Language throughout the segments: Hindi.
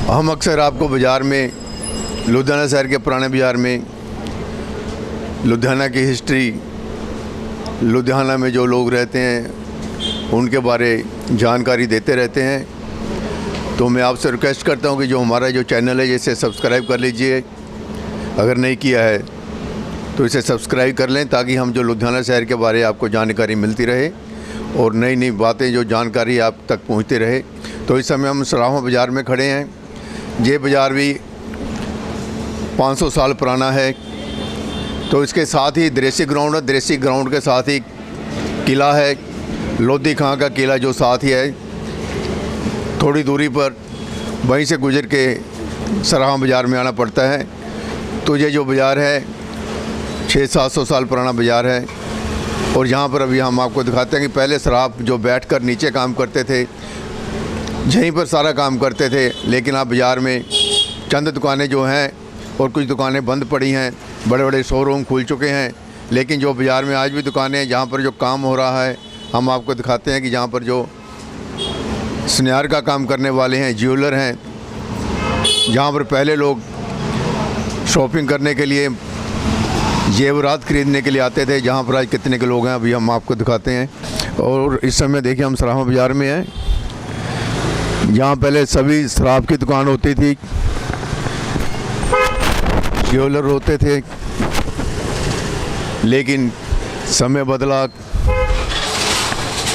हम अक्सर आपको बाज़ार में, लुधियाना शहर के पुराने बाज़ार में लुधियाना की हिस्ट्री, लुधियाना में जो लोग रहते हैं उनके बारे जानकारी देते रहते हैं। तो मैं आपसे रिक्वेस्ट करता हूं कि जो हमारा जो चैनल है इसे सब्सक्राइब कर लीजिए। अगर नहीं किया है तो इसे सब्सक्राइब कर लें ताकि हम जो लुधियाना शहर के बारे आपको जानकारी मिलती रहे और नई नई बातें जो जानकारी आप तक पहुंचती रहे। तो इस समय हम सराहों बाज़ार में खड़े हैं। ये बाज़ार भी 500 साल पुराना है। तो इसके साथ ही दरेसी ग्राउंड है, दरेसी ग्राउंड के साथ ही किला है, लोधी खां का किला जो साथ ही है। थोड़ी दूरी पर वहीं से गुजर के सराहां बाज़ार में आना पड़ता है। तो ये जो बाज़ार है 600-700 साल पुराना बाज़ार है। और यहाँ पर अभी हम आपको दिखाते हैं कि पहले सराफ जो बैठकर नीचे काम करते थे यहीं पर सारा काम करते थे, लेकिन अब बाज़ार में चंद दुकानें जो हैं और कुछ दुकानें बंद पड़ी हैं, बड़े बड़े शोरूम खुल चुके हैं। लेकिन जो बाज़ार में आज भी दुकानें हैं जहाँ पर जो काम हो रहा है हम आपको दिखाते हैं कि जहाँ पर जो सुनियार का काम करने वाले हैं, ज्वेलर हैं, जहाँ पर पहले लोग शॉपिंग करने के लिए, जेवरात ख़रीदने के लिए आते थे, जहाँ पर आज कितने के लोग हैं अभी हम आपको दिखाते हैं। और इस समय देखिए हम सराहां बाज़ार में हैं, जहाँ पहले सभी शराब की दुकान होती थी, ज्वेलर होते थे। लेकिन समय बदला,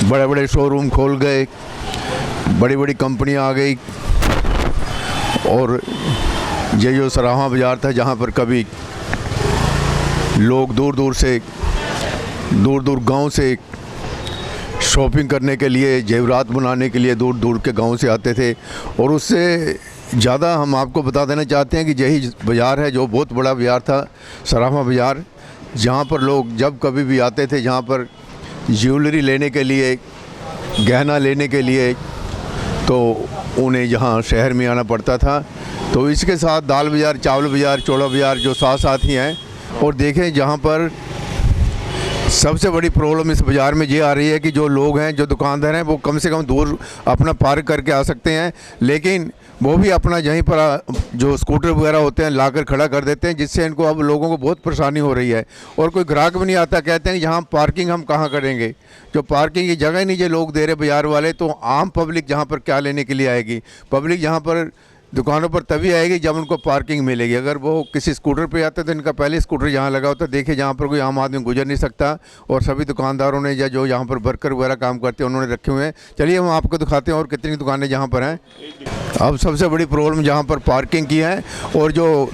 बड़े बड़े शोरूम खोल गए, बड़ी बड़ी कंपनियां आ गई और ये जो सराहां बाज़ार था जहाँ पर कभी लोग दूर दूर गांव से शॉपिंग करने के लिए, जेवरात बनाने के लिए दूर दूर के गांव से आते थे। और उससे ज़्यादा हम आपको बता देना चाहते हैं कि यही बाज़ार है जो बहुत बड़ा बाज़ार था, सराहां बाज़ार, जहाँ पर लोग जब कभी भी आते थे, जहाँ पर ज्वेलरी लेने के लिए, गहना लेने के लिए, तो उन्हें यहाँ शहर में आना पड़ता था। तो इसके साथ दाल बाज़ार, चावल बाज़ार, चौड़ा बाज़ार जो साथ साथ ही हैं। और देखें जहाँ पर सबसे बड़ी प्रॉब्लम इस बाज़ार में ये आ रही है कि जो लोग हैं, जो दुकानदार हैं, वो कम से कम दूर अपना पार्क करके आ सकते हैं, लेकिन वो भी अपना यहीं पर जो स्कूटर वगैरह होते हैं लाकर खड़ा कर देते हैं, जिससे इनको अब लोगों को बहुत परेशानी हो रही है। और कोई ग्राहक भी नहीं आता, कहते हैं यहाँ पार्किंग हम कहाँ करेंगे, जो पार्किंग की जगह नहीं ये लोग दे रहे बाज़ार वाले। तो आम पब्लिक जहाँ पर क्या लेने के लिए आएगी? पब्लिक यहाँ पर दुकानों पर तभी आएगी जब उनको पार्किंग मिलेगी। अगर वो किसी स्कूटर पे आते तो इनका पहले स्कूटर यहाँ लगा होता, देखिए जहाँ पर कोई आम आदमी गुजर नहीं सकता। और सभी दुकानदारों ने या जो यहाँ पर वर्कर वगैरह काम करते हैं उन्होंने रखे हुए हैं। चलिए हम आपको दिखाते हैं और कितनी दुकानें जहाँ पर हैं। अब सबसे बड़ी प्रॉब्लम जहाँ पर पार्किंग की है। और जो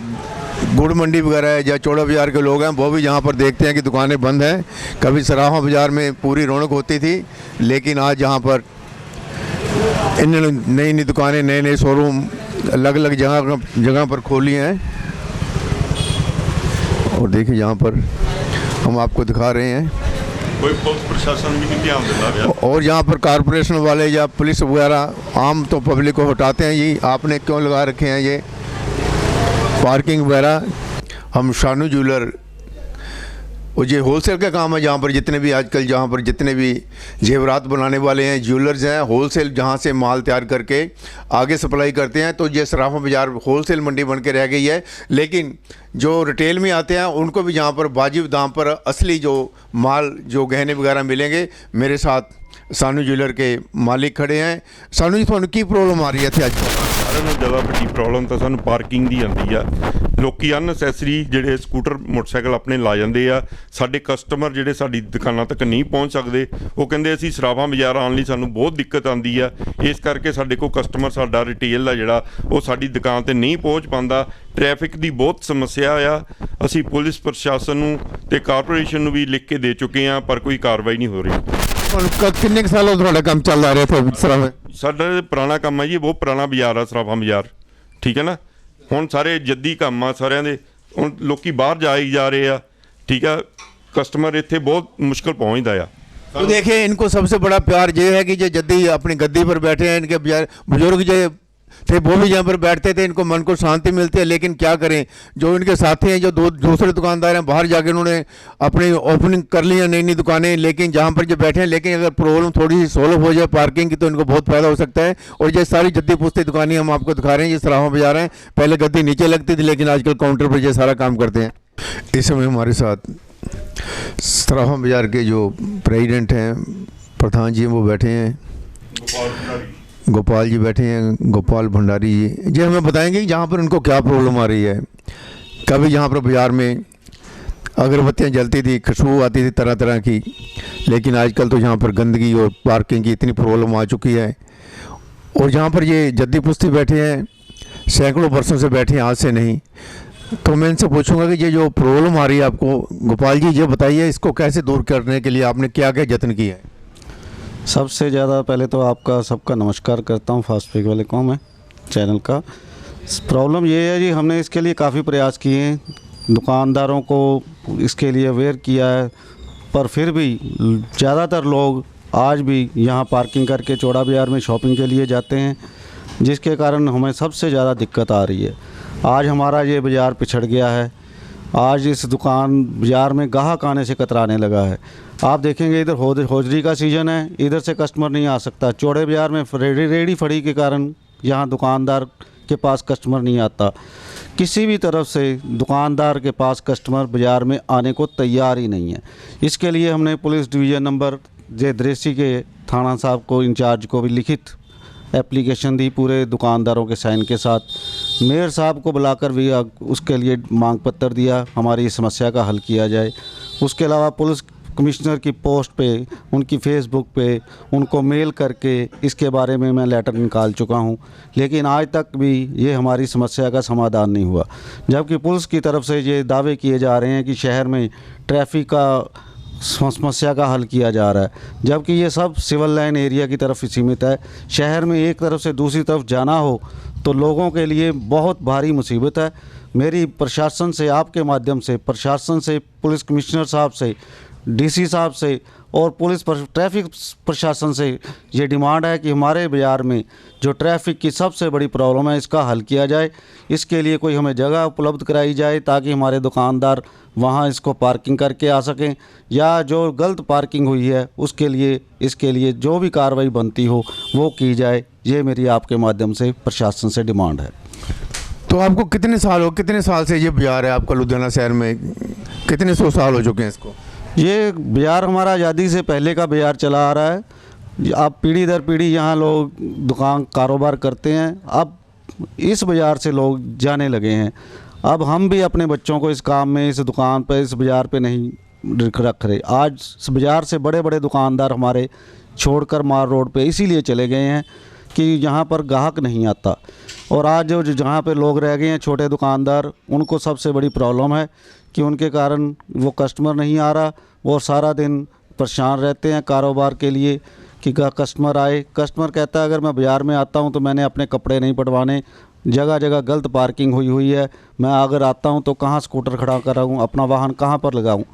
गुड़ मंडी वगैरह है या चौड़ा बाज़ार के लोग हैं वो भी यहाँ पर देखते हैं कि दुकानें बंद हैं। कभी सराहां बाज़ार में पूरी रौनक होती थी, लेकिन आज यहाँ पर इन्होंने नई नई दुकानें, नए नए शोरूम अलग अलग जगह पर खोली हैं। और देखिए यहाँ पर हम आपको दिखा रहे हैं, कोई पुलिस प्रशासन भी नहीं ध्यान देता। और यहाँ पर कारपोरेशन वाले या पुलिस वगैरह आम तो पब्लिक को हटाते हैं, ये आपने क्यों लगा रखे हैं ये पार्किंग वगैरह। हम शानू ज्वेलर, और ये होलसेल का काम है, जहाँ पर जितने भी आजकल जहाँ पर जितने भी जेवरात बनाने वाले हैं, ज्वेलर्स हैं, होलसेल जहाँ से माल तैयार करके आगे सप्लाई करते हैं। तो ये सराहां बाज़ार होलसेल मंडी बन के रह गई है। लेकिन जो रिटेल में आते हैं उनको भी यहाँ पर वाजिब दाम पर असली जो माल, जो गहने वगैरह मिलेंगे। मेरे साथ सानू ज्वेलर के मालिक खड़े हैं। सानू जी, थानू की प्रॉब्लम आ रही है अज? सारे नालों ज़्यादा वड्डी प्रॉब्लम तो सानू पार्किंग दी आती आ। लोकी अननैसेसरी ਜਿਹੜੇ स्कूटर मोटरसाइकिल अपने ला ਜਾਂਦੇ ਆ। ਸਾਡੇ ਕਸਟਮਰ ਜਿਹੜੇ ਸਾਡੀ ਦੁਕਾਨਾਂ ਤੱਕ ਨਹੀਂ ਪਹੁੰਚ ਸਕਦੇ, ਉਹ ਕਹਿੰਦੇ ਅਸੀਂ ਸਰਾਵਾਂ ਬਾਜ਼ਾਰ ਆਉਣ ਲਈ ਸਾਨੂੰ ਬਹੁਤ ਦਿੱਕਤ ਆਉਂਦੀ ਆ। ਇਸ ਕਰਕੇ ਸਾਡੇ ਕੋਲ ਕਸਟਮਰ, ਸਾਡਾ ਰਿਟੇਲ ਦਾ ਜਿਹੜਾ ਉਹ ਸਾਡੀ ਦੁਕਾਨ ਤੇ ਨਹੀਂ ਪਹੁੰਚ ਪਾਉਂਦਾ। ਟ੍ਰੈਫਿਕ ਦੀ ਬਹੁਤ ਸਮੱਸਿਆ ਆ। ਅਸੀਂ ਪੁਲਿਸ ਪ੍ਰਸ਼ਾਸਨ ਨੂੰ ਤੇ ਕਾਰਪੋਰੇਸ਼ਨ ਨੂੰ ਵੀ ਲਿਖ ਕੇ ਦੇ ਚੁੱਕੇ ਆ, ਪਰ ਕੋਈ ਕਾਰਵਾਈ ਨਹੀਂ ਹੋ ਰਹੀ। ਕਿੰਨੇ ਸਾਲੋਂ ਤੁਹਾਡਾ ਕੰਮ ਚੱਲਦਾ ਰਿਹਾ ਇੱਥੇ ਸਰਾਹਾं? ਸਾਡਾ ਪੁਰਾਣਾ ਕੰਮ ਹੈ ਜੀ, ਬਹੁਤ ਪੁਰਾਣਾ ਬਾਜ਼ਾਰ ਆ ਸਰਾਵਾਂ ਬਾਜ਼ਾਰ, ਠੀਕ ਹੈ ਨਾ। ਹੁਣ ਸਾਰੇ ਜੱਦੀ ਕੰਮ ਆ ਸਾਰਿਆਂ ਦੇ, ਹੁਣ ਲੋਕੀ ਬਾਹਰ ਜਾਈ ਜਾ ਰਹੇ ਆ, ठीक है। कस्टमर इत्थे बहुत मुश्किल पहुँचता है। तो देखिए इनको सबसे बड़ा प्यार ये है कि जो जद्दी अपनी गद्दी पर बैठे हैं, इनके बुजुर्ग जो थे वो भी यहाँ पर बैठते थे, इनको मन को शांति मिलती है। लेकिन क्या करें, जो इनके साथी हैं, जो दूसरे दुकानदार हैं, बाहर जाके उन्होंने अपनी ओपनिंग कर ली है नई नई दुकानें, लेकिन जहाँ पर जो बैठे हैं, लेकिन अगर प्रॉब्लम थोड़ी सी सोल्व हो जाए पार्किंग की तो इनको बहुत फ़ायदा हो सकता है। और ये सारी जद्दी पुश्ती दुकानें हम आपको दिखा रहे हैं, ये सराहा बाजार हैं। पहले गद्दी नीचे लगती थी, लेकिन आजकल काउंटर पर ये सारा काम करते हैं। इस समय हमारे साथ सराहा बाजार के जो प्रेसिडेंट हैं, प्रधान जी, वो बैठे हैं, गोपाल जी बैठे हैं, गोपाल भंडारी जी। जी हमें बताएंगे कि जहाँ पर उनको क्या प्रॉब्लम आ रही है। कभी यहाँ पर बाज़ार में अगरबत्तियाँ जलती थी, खुशबू आती थी तरह तरह की, लेकिन आजकल तो यहाँ पर गंदगी और पार्किंग की इतनी प्रॉब्लम आ चुकी है। और जहाँ पर ये जद्दी पुश्ती बैठे हैं, सैकड़ों वर्षों से बैठे हैं, आज से नहीं। तो मैं इनसे पूछूंगा कि ये जो प्रॉब्लम आ रही है आपको, गोपाल जी ये बताइए, इसको कैसे दूर करने के लिए आपने क्या क्या यत्न किया है? सबसे ज़्यादा पहले तो आपका सबका नमस्कार करता हूँ फास्ट पिक वाले को, मैं चैनल का। प्रॉब्लम ये है जी, हमने इसके लिए काफ़ी प्रयास किए हैं, दुकानदारों को इसके लिए अवेयर किया है, पर फिर भी ज़्यादातर लोग आज भी यहाँ पार्किंग करके चौड़ा बाज़ार में शॉपिंग के लिए जाते हैं, जिसके कारण हमें सबसे ज़्यादा दिक्कत आ रही है। आज हमारा ये बाज़ार पिछड़ गया है। आज इस दुकान बाज़ार में गाहक आने से कतराने लगा है। आप देखेंगे इधर होजरी का सीज़न है, इधर से कस्टमर नहीं आ सकता। चौड़े बाज़ार में रेडी फड़ी के कारण यहाँ दुकानदार के पास कस्टमर नहीं आता। किसी भी तरफ से दुकानदार के पास कस्टमर बाज़ार में आने को तैयार ही नहीं है। इसके लिए हमने पुलिस डिवीज़न नंबर दृष्टि के थाना साहब को, इंचार्ज को भी लिखित एप्लीकेशन दी पूरे दुकानदारों के साइन के साथ। मेयर साहब को बुलाकर भी उसके लिए मांग पत्र दिया, हमारी इस समस्या का हल किया जाए। उसके अलावा पुलिस कमिश्नर की पोस्ट पे, उनकी फेसबुक पे उनको मेल करके इसके बारे में मैं लेटर निकाल चुका हूं, लेकिन आज तक भी ये हमारी समस्या का समाधान नहीं हुआ। जबकि पुलिस की तरफ से ये दावे किए जा रहे हैं कि शहर में ट्रैफिक का समस्या का हल किया जा रहा है, जबकि ये सब सिविल लाइन एरिया की तरफ ही सीमित है। शहर में एक तरफ से दूसरी तरफ जाना हो तो लोगों के लिए बहुत भारी मुसीबत है। मेरी प्रशासन से, आपके माध्यम से प्रशासन से, पुलिस कमिश्नर साहब से, डीसी साहब से और पुलिस ट्रैफिक प्रशासन से ये डिमांड है कि हमारे बाज़ार में जो ट्रैफिक की सबसे बड़ी प्रॉब्लम है, इसका हल किया जाए। इसके लिए कोई हमें जगह उपलब्ध कराई जाए ताकि हमारे दुकानदार वहाँ इसको पार्किंग करके आ सकें, या जो गलत पार्किंग हुई है उसके लिए, इसके लिए जो भी कार्रवाई बनती हो वो की जाए। ये मेरी आपके माध्यम से प्रशासन से डिमांड है। तो आपको कितने साल से ये बाज़ार है आपका लुधियाना शहर में? कितने 100 साल हो चुके हैं इसको? ये बाज़ार हमारा आज़ादी से पहले का बाज़ार चला आ रहा है। अब पीढ़ी दर पीढ़ी यहाँ लोग दुकान कारोबार करते हैं। अब इस बाज़ार से लोग जाने लगे हैं। अब हम भी अपने बच्चों को इस काम में, इस दुकान पर, इस बाज़ार पे नहीं रख रहे। आज इस बाज़ार से बड़े बड़े दुकानदार हमारे छोड़कर मार रोड पे इसीलिए चले गए हैं कि यहाँ पर ग्राहक नहीं आता। और आज जो जहाँ पे लोग रह गए हैं छोटे दुकानदार, उनको सबसे बड़ी प्रॉब्लम है कि उनके कारण वो कस्टमर नहीं आ रहा। वो सारा दिन परेशान रहते हैं कारोबार के लिए कि कस्टमर आए। कस्टमर कहता है अगर मैं बाज़ार में आता हूँ तो मैंने अपने कपड़े नहीं पटवाने, जगह जगह गलत पार्किंग हुई है, मैं अगर आता हूँ तो कहाँ स्कूटर खड़ा कराऊँ, अपना वाहन कहाँ पर लगाऊँ।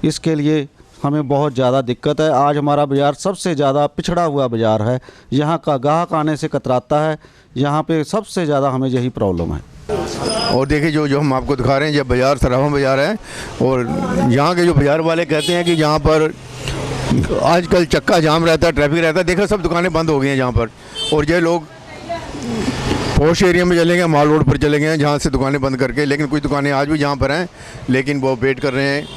इसके लिए हमें बहुत ज़्यादा दिक्कत है। आज हमारा बाज़ार सबसे ज़्यादा पिछड़ा हुआ बाज़ार है। यहाँ का ग्राहक आने से कतराता है। यहाँ पे सबसे ज़्यादा हमें यही प्रॉब्लम है। और देखिए जो हम आपको दिखा रहे हैं, ये बाज़ार सराहा बाज़ार है। और यहाँ के जो बाज़ार वाले कहते हैं कि यहाँ पर आजकल चक्का जाम रहता है, ट्रैफिक रहता है। देखो सब दुकानें बंद हो गई हैं यहाँ पर, और ये लोग पॉश एरिया में चले गए, माल रोड पर चले गए हैं जहाँ से दुकानें बंद करके। लेकिन कुछ दुकानें आज भी यहाँ पर हैं, लेकिन वो वेट कर रहे हैं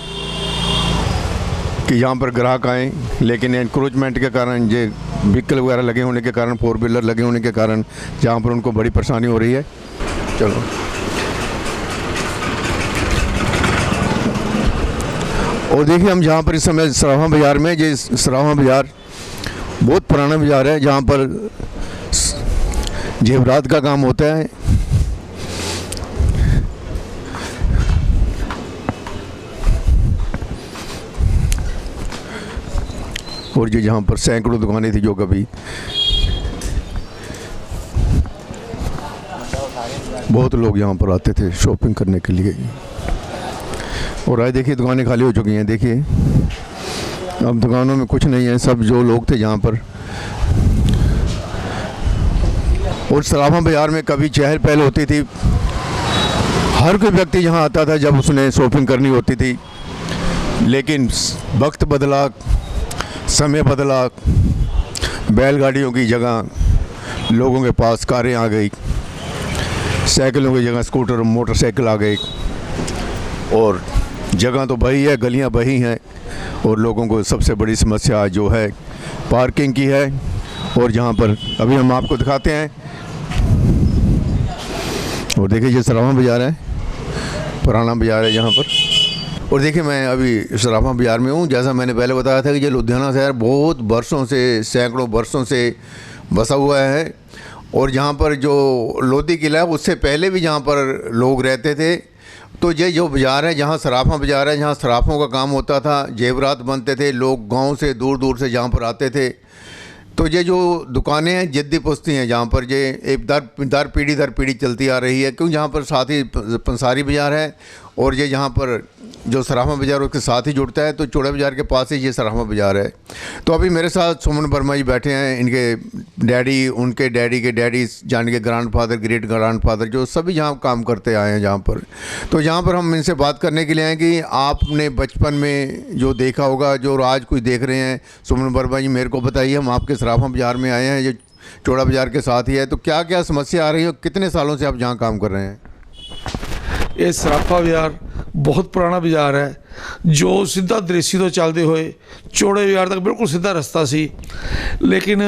कि यहाँ पर ग्राहक आएँ। लेकिन इंक्रोचमेंट के कारण, ये व्हीकल वगैरह लगे होने के कारण, 4 व्हीलर लगे होने के कारण जहाँ पर उनको बड़ी परेशानी हो रही है। चलो, और देखिए हम जहाँ पर इस समय सराहा बाज़ार में, ये सराहा बाज़ार बहुत पुराना बाज़ार है जहाँ पर जेवरात का काम होता है। और ये जहाँ पर सैकड़ों दुकानें थी जो कभी बहुत लोग यहाँ पर आते थे शॉपिंग करने के लिए। और आज देखिए दुकानें खाली हो चुकी हैं। देखिए अब दुकानों में कुछ नहीं है, सब जो लोग थे यहाँ पर और सराफा बाज़ार में कभी चहल पहल होती थी, हर कोई व्यक्ति यहाँ आता था जब उसने शॉपिंग करनी होती थी। लेकिन वक्त बदला, समय बदला, बैलगाड़ियों की जगह लोगों के पास कारें आ गई, साइकिलों की जगह स्कूटर मोटरसाइकिल आ गई, और जगह तो बही है, गलियां बही हैं, और लोगों को सबसे बड़ी समस्या जो है पार्किंग की है। और जहाँ पर अभी हम आपको दिखाते हैं, और देखिए ये सराफा बाज़ार है, पुराना बाज़ार है यहाँ पर। और देखिए मैं अभी सराफा बाज़ार में हूँ। जैसा मैंने पहले बताया था कि ये लुधियाना शहर बहुत बरसों से, सैकड़ों बरसों से बसा हुआ है, और जहाँ पर जो लोधी किला है उससे पहले भी जहाँ पर लोग रहते थे। तो ये जो बाज़ार है, जहाँ सराफा बाज़ार है, जहाँ सराफों का काम होता था, जेवरात बनते थे, लोग गांव से दूर दूर से जहाँ पर आते थे। तो ये जो दुकानें हैं जद्दी पुश्ती हैं, जहाँ पर ये एक दर पीढ़ी चलती आ रही है, क्योंकि जहाँ पर साथ ही पंसारी बाज़ार है, और ये जहाँ पर जो सराफा बाज़ार उसके साथ ही जुड़ता है, तो चौड़ा बाज़ार के पास ही ये सराफा बाज़ार है। तो अभी मेरे साथ सुमन वर्मा जी बैठे हैं, इनके डैडी, उनके डैडी के डैडी, जान के ग्रैंडफादर, ग्रेट ग्रैंडफादर, जो सभी यहाँ काम करते आए हैं जहाँ पर। तो यहाँ पर हम इनसे बात करने के लिए आए कि आपने बचपन में जो देखा होगा, जो आज कुछ देख रहे हैं, सुमन वर्मा जी मेरे को बताइए। हम आपके सराफा बाज़ार में आए हैं, ये चौड़ा बाज़ार के साथ ही है, तो क्या क्या समस्या आ रही है, कितने सालों से आप जहाँ काम कर रहे हैं? ये सराफा बाज़ार बहुत पुराना बाज़ार है, जो सीधा दरेसी तो चलते हुए चौड़े बाज़ार तक बिल्कुल सीधा रस्ता सी। लेकिन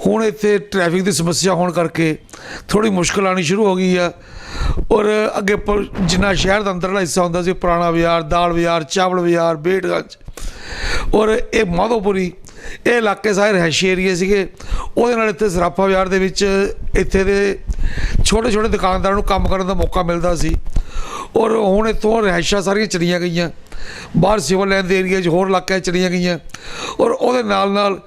हुण इत्थे ट्रैफिक की समस्या होने करके थोड़ी मुश्किल आनी शुरू हो गई है। और अगे जिन्ना शहर का अंदरला हिस्सा होंदा सी, पुराना बाज़ार, दाल बाज़ार, चावल बाज़ार, बेटगंज और ये माधोपुरी, ये इलाके सारे रहायशी एरिए सीगे। ਉਹਦੇ ਨਾਲ ਇੱਥੇ ਸਰਾਫਾ ਬਾਜ਼ਾਰ ਦੇ ਵਿੱਚ ਇੱਥੇ ਦੇ ਛੋਟੇ ਛੋਟੇ ਦੁਕਾਨਦਾਰਾਂ ਨੂੰ ਕੰਮ ਕਰਨ ਦਾ ਮੌਕਾ ਮਿਲਦਾ ਸੀ। ਔਰ ਹੁਣ ਇੱਥੋਂ ਰਿਹਾਇਸ਼ਾਂ ਸਾਰੀਆਂ ਚਲੀਆਂ ਗਈਆਂ, ਬਾਹਰ ਸਿਵਲ ਲਾਈਨ ਦੇ ਏਰੀਏ 'ਚ ਹੋਰ ਇਲਾਕਿਆਂ 'ਚ ਚਲੀਆਂ ਗਈਆਂ। ਔਰ ਉਹਦੇ ਨਾਲ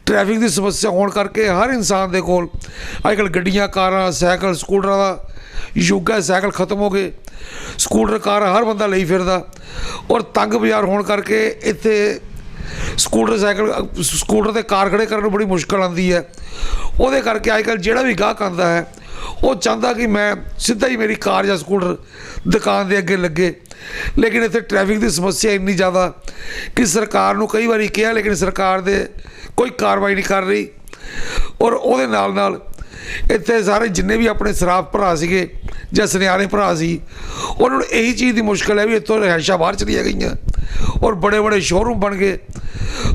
ਟ੍ਰੈਫਿਕ ਦੀ ਸਮੱਸਿਆ ਹੋਣ ਕਰਕੇ ਹਰ ਇਨਸਾਨ ਦੇ ਕੋਲ ਅੱਜ ਕੱਲ੍ਹ ਗੱਡੀਆਂ, ਕਾਰਾਂ, ਸਾਈਕਲ, ਸਕੂਟਰਾਂ ਦਾ ਯੁੱਗ ਹੈ। ਸਾਈਕਲ ਖਤਮ ਹੋ ਗਏ, ਸਕੂਟਰ, ਕਾਰ ਹਰ ਬੰਦਾ ਲਈ ਫਿਰਦਾ। ਔਰ ਤੰਗ ਬਾਜ਼ਾਰ ਹੋਣ ਕਰਕੇ ਇੱਥੇ ਸਕੂਟਰ, ਸਾਈਕਲ, ਸਕੂਟਰ ਤੇ ਕਾਰ ਖੜੇ ਕਰਨ ਨੂੰ ਬੜੀ ਮੁਸ਼ਕਲ ਆਉਂਦੀ ਹੈ। ਉਹਦੇ ਕਰਕੇ ਅੱਜ ਕੱਲ੍ਹ ਜਿਹੜਾ ਵੀ ਗਾਹਕ ਆਉਂਦਾ ਹੈ ਉਹ ਚਾਹੁੰਦਾ ਕਿ ਮੈਂ ਸਿੱਧਾ ਹੀ ਮੇਰੀ ਕਾਰ ਜਾਂ ਸਕੂਟਰ ਦੁਕਾਨ ਦੇ ਅੱਗੇ ਲੱਗੇ। ਲੇਕਿਨ ਇੱਥੇ ਟ੍ਰੈਫਿਕ ਦੀ ਸਮੱਸਿਆ ਇੰਨੀ ਜ਼ਿਆਦਾ ਕਿ ਸਰਕਾਰ ਨੂੰ ਕਈ ਵਾਰੀ ਕਿਹਾ, ਲੇਕਿਨ ਸਰਕਾਰ ਦੇ ਕੋਈ ਕਾਰਵਾਈ ਨਹੀਂ ਕਰ ਰਹੀ। ਔਰ ਉਹਦੇ ਨਾਲ ਇੱਥੇ ਸਾਰੇ ਜਿੰਨੇ ਵੀ ਆਪਣੇ ਸਰਾਫ ਭਰਾ ਸੀਗੇ ਜਾਂ ਸੁਨਿਆਰੇ ਭਰਾ ਸੀ, ਉਹਨਾਂ ਨੂੰ ਇਹੀ ਚੀਜ਼ ਦੀ ਮੁਸ਼ਕਲ ਹੈ ਵੀ ਇੱਥੋਂ ਰਿਹਾਇਸ਼ਾਂ ਬਾਹਰ ਚਲੀਆਂ ਗਈਆਂ ਔਰ ਬੜੇ ਬੜੇ ਸ਼ੋਰੂਮ ਬਣ ਗਏ।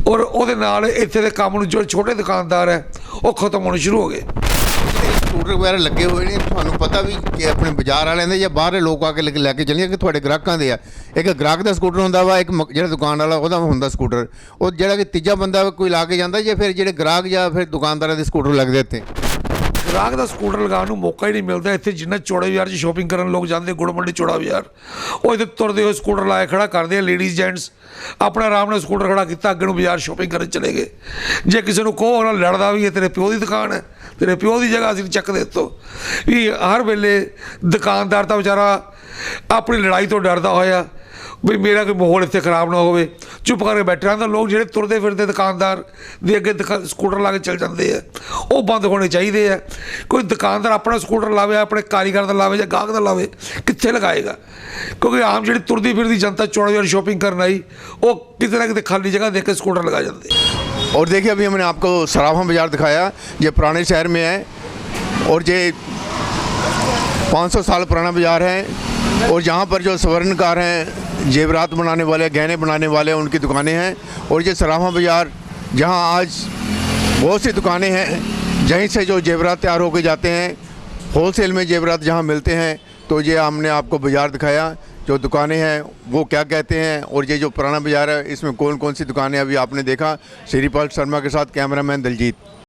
ਔਰ ਉਹਦੇ ਨਾਲ ਇੱਥੇ ਦੇ ਕੰਮ ਨੂੰ ਜੋ ਛੋਟੇ ਦੁਕਾਨਦਾਰ ਹੈ ਉਹ ਖਤਮ ਹੋਣੇ ਸ਼ੁਰੂ ਹੋ ਗਏ। ਸਕੂਟਰ ਵਗੈਰਾ ਲੱਗੇ ਹੋਏ ਨੇ, ਤੁਹਾਨੂੰ ਪਤਾ ਵੀ ਕਿ ਆਪਣੇ ਬਾਜ਼ਾਰ ਵਾਲਿਆਂ ਦੇ ਜਾਂ ਬਾਹਰਲੇ ਲੋਕ ਆ ਕੇ ਲੈ ਕੇ ਚੱਲੀਏ ਕਿ ਤੁਹਾਡੇ ਗ੍ਰਾਹਕਾਂ ਦੇ ਆ। ਇੱਕ ਗ੍ਰਾਹਕ ਦਾ ਸਕੂਟਰ ਹੁੰਦਾ ਵਾ, ਇੱਕ ਜਿਹੜਾ ਦੁਕਾਨ ਵਾਲਾ ਉਹਦਾ ਹੁੰਦਾ ਸਕੂਟਰ, ਉਹ ਜਿਹੜਾ ਕਿ ਤੀਜਾ ਬੰਦਾ ਕੋਈ ਲਾ ਕੇ ਜਾਂਦਾ, ਜਾਂ ਫਿਰ ਜਿਹੜੇ ਗ੍ਰਾਹਕ ਜਾਂ ਫਿਰ ਦੁਕਾਨਦਾਰਾਂ ਦੇ ਸਕੂਟਰ ਲੱਗਦੇ ਇੱਥੇ? ਗ੍ਰਾਹਕ ਦਾ ਸਕੂਟਰ ਲਗਾਉਣ ਨੂੰ ਮੌਕਾ ਹੀ ਨਹੀਂ ਮਿਲਦਾ ਇੱਥੇ। ਜਿੰਨਾ ਚੌੜੇ ਬਾਜ਼ਾਰ 'ਚ ਸ਼ੋਪਿੰਗ ਕਰਨ ਲੋਕ ਜਾਂਦੇ, ਗੁੜ ਮੰਡੀ ਚੌੜਾ ਬਾਜ਼ਾਰ, ਉਹ ਇੱਥੇ ਤੁਰਦੇ ਹੋਏ ਸਕੂਟਰ ਲਾਏ ਖੜਾ ਕਰਦੇ ਆ। ਲੇਡੀਜ਼ ਜੈਂਟਸ ਆਪਣਾ ਆਰਾਮ ਨਾਲ ਸਕੂਟਰ ਖੜਾ ਕੀਤਾ, ਅੱਗੇ ਨੂੰ ਬਾਜ਼ਾਰ ਸ਼ੋਪਿੰਗ ਕਰਨ ਚਲੇ ਗਏ। ਜੇ ਕਿਸੇ ਨੂੰ ਕਹੋ, ਉਹਨਾਂ ਲੜਦਾ ਵੀ ਹੈ, ਤੇਰੇ ਪਿਓ ਦੀ ਦੁਕਾਨ ਹੈ, ਤੇਰੇ ਪਿਓ ਦੀ ਜਗ੍ਹਾ ਅਸੀਂ ਚੱਕਦੇ ਇੱਥੋਂ। ਵੀ ਹਰ ਵੇਲੇ ਦੁਕਾਨਦਾਰ ਤਾਂ ਵਿਚਾਰਾ ਆਪਣੀ ਲੜਾਈ ਤੋਂ ਡਰਦਾ ਹੋਇਆ ਵੀ ਮੇਰਾ ਕੋਈ ਮਾਹੌਲ ਇੱਥੇ ਖਰਾਬ ਨਾ ਹੋਵੇ, ਚੁੱਪ ਕਰਕੇ ਬੈਠੇ ਰਹਿੰਦਾ। ਲੋਕ ਜਿਹੜੇ ਤੁਰਦੇ ਫਿਰਦੇ ਦੁਕਾਨਦਾਰ ਦੇ ਅੱਗੇ ਸਕੂਟਰ ਲਾ ਕੇ ਚੱਲ ਜਾਂਦੇ ਆ, ਉਹ ਬੰਦ ਹੋਣੇ ਚਾਹੀਦੇ ਆ। ਕੋਈ ਦੁਕਾਨਦਾਰ ਆਪਣਾ ਸਕੂਟਰ ਲਾਵੇ, ਆਪਣੇ ਕਾਰੀਗਰ ਦਾ ਲਾਵੇ ਜਾਂ ਗਾਹਕ ਦਾ ਲਾਵੇ, ਕਿੱਥੇ ਲਗਾਏਗਾ? ਕਿਉਂਕਿ ਆਮ ਜਿਹੜੀ ਤੁਰਦੀ ਫਿਰਦੀ ਜਨਤਾ ਚੌੜੇ ਬਾਜ਼ਾਰ ਸ਼ੋਪਿੰਗ ਕਰਨ आई, वो किसी ना किसी खाली जगह देख के स्कूटर लगा जाते हैं। और देखिए अभी हमने आपको सराफा बाज़ार दिखाया, ये पुराने शहर में है, और ये 500 साल पुराना बाज़ार है। और यहाँ पर जो स्वर्णकार हैं, जेवरात बनाने वाले, गहने बनाने वाले, उनकी दुकानें हैं। और ये सराफा बाज़ार जहाँ आज बहुत सी दुकानें हैं, जहीं से जो जेवरात तैयार होके जाते हैं, होलसेल में जेवरात जहाँ मिलते हैं। तो ये हमने आपको बाज़ार दिखाया, जो दुकानें हैं वो क्या कहते हैं, और ये जो पुराना बाज़ार है इसमें कौन कौन सी दुकानें अभी आपने देखा। श्रीपाल शर्मा के साथ कैमरामैन दलजीत।